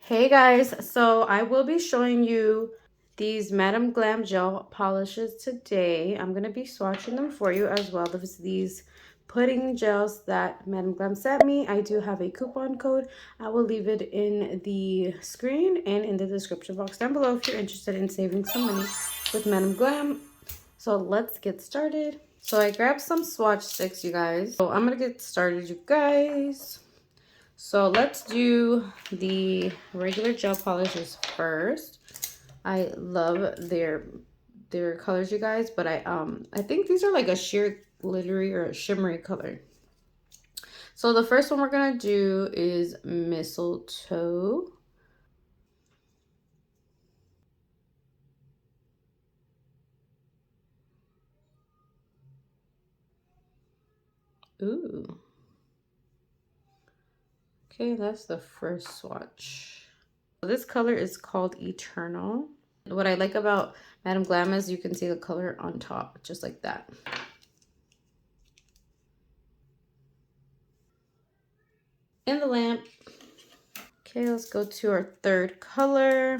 Hey guys, so I will be showing you these Madam Glam gel polishes today. I'm going to be swatching them for you as well as these pudding gels that Madam Glam sent me. I do have a coupon code. I will leave it in the screen and in the description box down below if you're interested in saving some money with Madam Glam. So let's get started. So I grabbed some swatch sticks, you guys. So I'm going to get started, you guys. So let's do the regular gel polishes first. I love their colors, you guys, but I think these are like a sheer glittery or a shimmery color. So the first one we're gonna do is mistletoe. Ooh. Okay, that's the first swatch. This color is called Eternal. What I like about Madam Glam is you can see the color on top, just like that. In the lamp. Okay, let's go to our third color.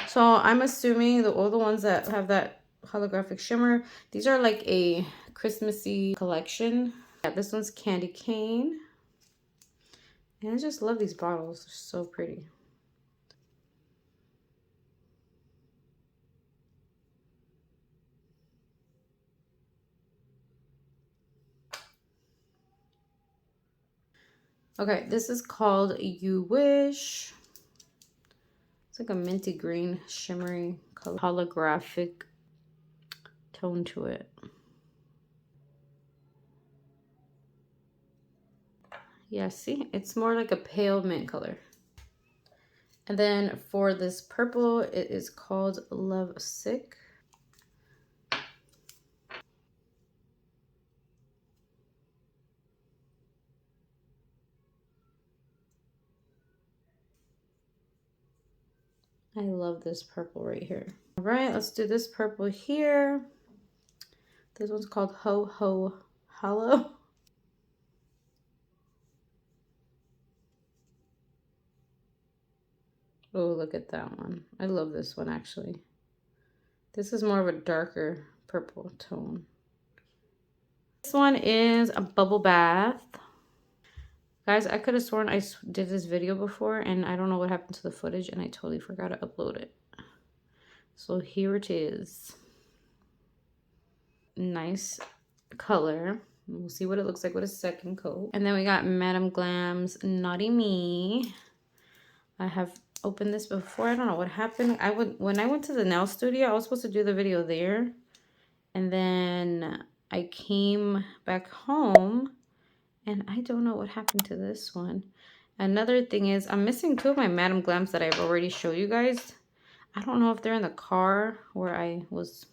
So I'm assuming all the ones that have that holographic shimmer, these are like a Christmassy collection. Yeah, this one's Candy Cane. And I just love these bottles. They're so pretty. Okay, this is called You Wish. It's like a minty green, shimmery color, holographic tone to it. Yeah, see? It's more like a pale mint color. And then for this purple, it is called Love Sick. I love this purple right here. All right, let's do this purple here. This one's called Ho Ho Hollow. Oh, look at that one. I love this one actually. This is more of a darker purple tone. This one is a bubble bath. Guys, I could have sworn I did this video before and I don't know what happened to the footage and I totally forgot to upload it. So here it is. Nice color. We'll see what it looks like with a second coat. And then we got Madam Glam's Naughty Me. I have opened this before. I don't know what happened. When I went to the nail studio, I was supposed to do the video there. And then I came back home and I don't know what happened to this one. Another thing is I'm missing two of my Madam Glams that I've already showed you guys. I don't know if they're in the car where I was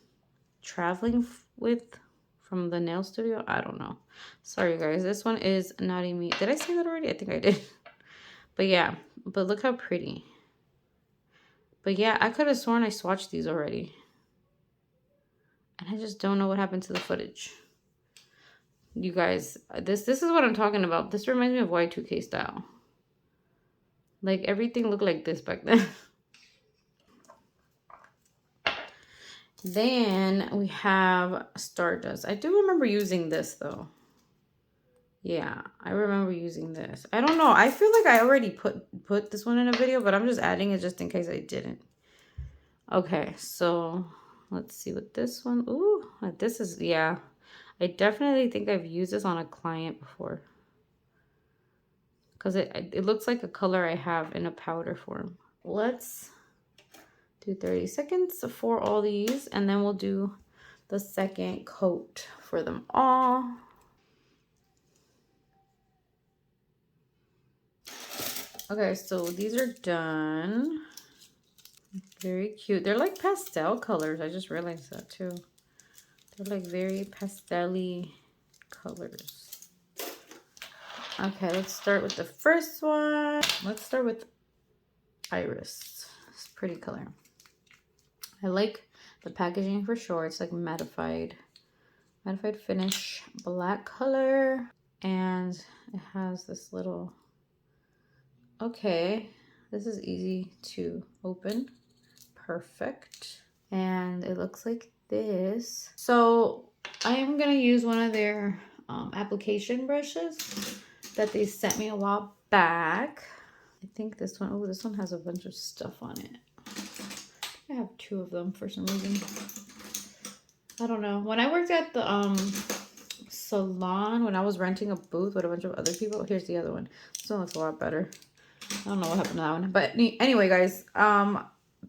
traveling with from the nail studio. I don't know. Sorry guys. This one is Naughty Me. Did I say that already? I think I did. But yeah, but look how pretty. But yeah, I could have sworn I swatched these already. And I just don't know what happened to the footage. You guys, this is what I'm talking about. This reminds me of Y2K style. Like everything looked like this back then. Then we have Stardust. I do remember using this though. Yeah, I remember using this. I don't know. I feel like I already put this one in a video, but I'm just adding it just in case I didn't. Okay, so let's see what this one. Ooh, this is, yeah. I definitely think I've used this on a client before. Because it looks like a color I have in a powder form. Let's do 30 seconds for all these. And then we'll do the second coat for them all. Okay, so these are done. Very cute. They're like pastel colors. I just realized that too. They're like very pastel-y colors. Okay, let's start with the first one. Let's start with Iris. It's a pretty color. I like the packaging for sure. It's like mattified finish, black color. And it has this little, okay, This is easy to open. Perfect. And it looks like this. So I am gonna use one of their application brushes that they sent me a while back. I think this one, oh, this one has a bunch of stuff on it. I have two of them for some reason. I don't know. When I worked at the salon, when I was renting a booth with a bunch of other people, here's the other one. This one looks a lot better. I don't know what happened to that one. But anyway, guys,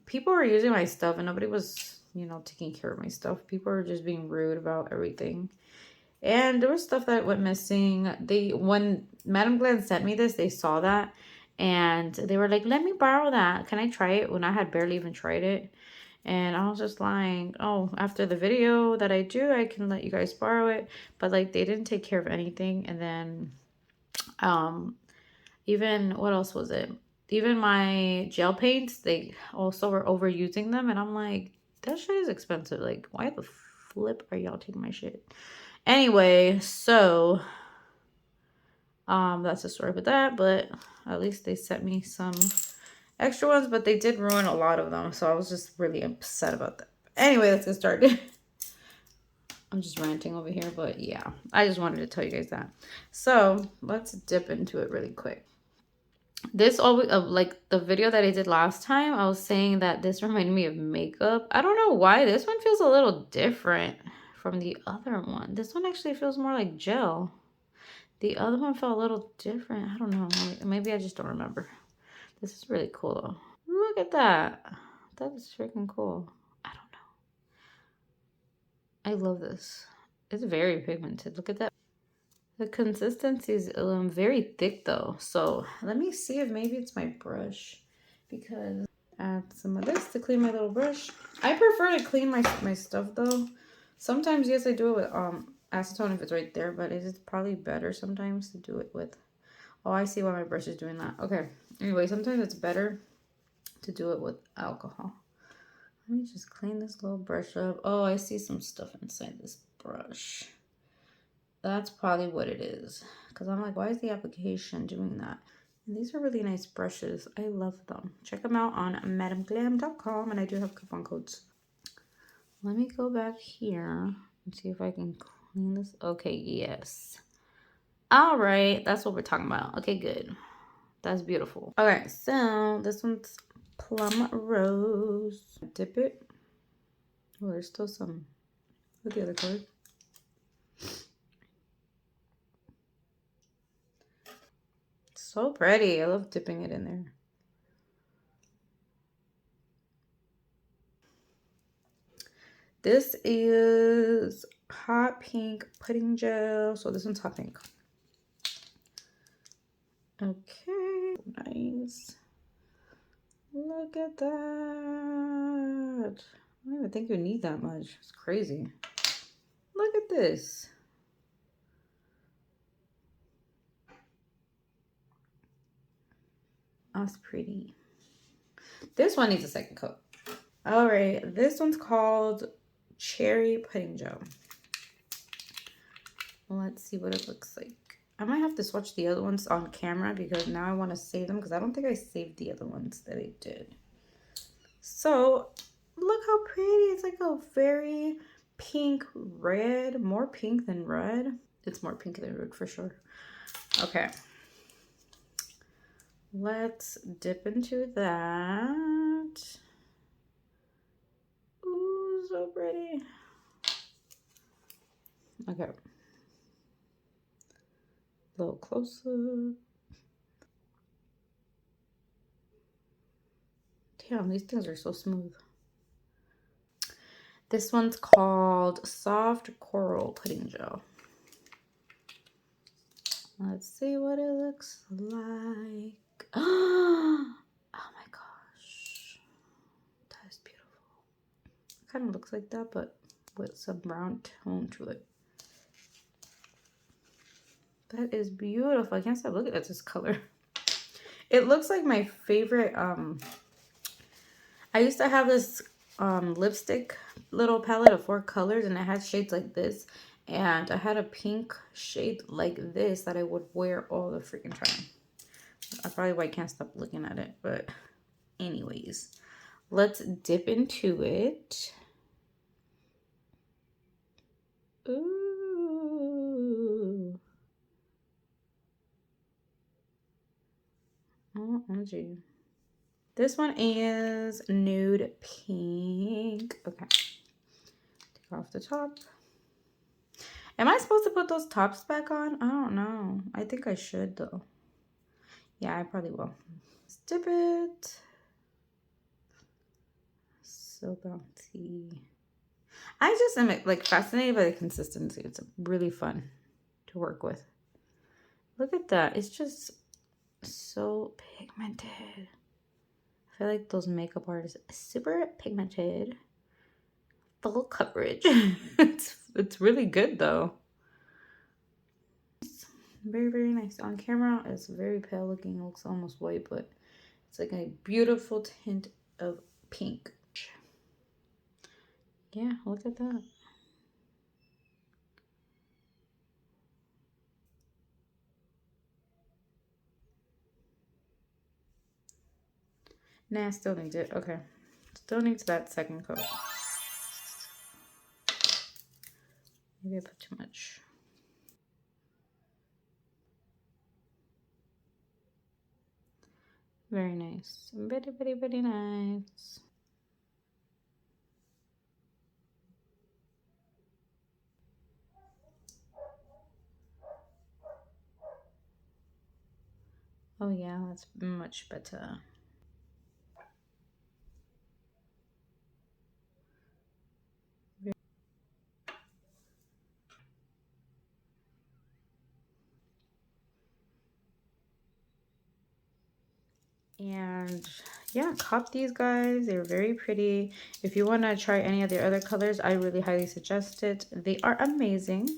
people were using my stuff and nobody was, you know, taking care of my stuff. People were just being rude about everything. And there was stuff that went missing. When Madam Glam sent me this, they saw that and they were like, let me borrow that. Can I try it? When I had barely even tried it. And I was just lying. Oh, after the video that I do, I can let you guys borrow it. But like, they didn't take care of anything. And then, even, what else was it? Even my gel paints, they also were overusing them. And I'm like, that shit is expensive. Like, why the flip are y'all taking my shit? Anyway, so that's the story with that. But at least they sent me some extra ones, but they did ruin a lot of them. So I was just really upset about that. Anyway, let's get started. I'm just ranting over here, but yeah, I just wanted to tell you guys that. So let's dip into it really quick. This always, like the video that I did last time, I was saying that this reminded me of makeup. I don't know why. This one feels a little different from the other one. This one actually feels more like gel. The other one felt a little different. I don't know. Maybe I just don't remember. This is really cool though. Look at that. That is freaking cool. I don't know. I love this. It's very pigmented. Look at that. The consistency is very thick though. So let me see if maybe it's my brush, because add some of this to clean my little brush. I prefer to clean my stuff though. Sometimes, yes, I do it with acetone if it's right there, but it is probably better sometimes to do it with, oh, I see why my brush is doing that. Okay. Anyway, sometimes it's better to do it with alcohol. Let me just clean this little brush up. Oh, I see some stuff inside this brush. That's probably what it is. Because I'm like, why is the application doing that? And these are really nice brushes. I love them. Check them out on madamglam.com. And I do have coupon codes. Let me go back here and see if I can clean this. Okay, yes. All right. That's what we're talking about. Okay, good. That's beautiful. Okay, so this one's Plum Rose. Dip it. Oh, there's still some with the other color. So pretty. I love dipping it in there. This is hot pink pudding gel. So this one's hot pink. Okay, nice. Look at that. I don't even think you need that much. It's crazy. Look at this. That's pretty. This one needs a second coat. All right, this one's called Cherry Pudding Gel. Let's see what it looks like. I might have to swatch the other ones on camera because now I want to save them, because I don't think I saved the other ones that I did. So look how pretty. It's like a very pink red, more pink than red. It's more pink than red for sure. Okay. Let's dip into that. Ooh, so pretty. Okay. A little closer. Damn, these things are so smooth. This one's called Soft Coral Pudding Gel. Let's see what it looks like. Oh my gosh. That is beautiful. It kind of looks like that, but with some brown tone to it. That is beautiful. I can't stop looking at this color. It looks like my favorite. I used to have this lipstick little palette of 4 colors, and it had shades like this. And I had a pink shade like this that I would wear all the freaking time. I probably can't stop looking at it, but anyways, let's dip into it. Ooh. OMG. This one is nude pink. Okay. Take off the top. Am I supposed to put those tops back on? I don't know. I think I should though. Yeah, I probably will. Let's dip it. So bouncy. I just am like fascinated by the consistency. It's really fun to work with. Look at that. It's just so pigmented. I feel like those makeup artists are super pigmented. Full coverage. it's really good though. Very, very nice. On camera, it's very pale looking. It looks almost white, but it's like a beautiful tint of pink. Yeah, look at that. Nah, still needs it. Okay. Still needs that second coat. Maybe I put too much. Very nice. Very, very, very nice. Oh yeah, that's much better. And yeah, cop these guys. They're very pretty. If you want to try any of the other colors, I really highly suggest it. They are amazing.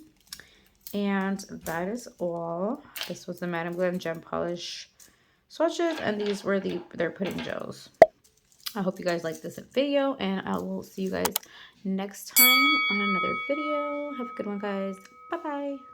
And that is all. This was the Madam Glam Gem Polish swatches, and these were their pudding gels. I hope you guys like this video, and I will see you guys next time on another video. Have a good one, guys. Bye bye.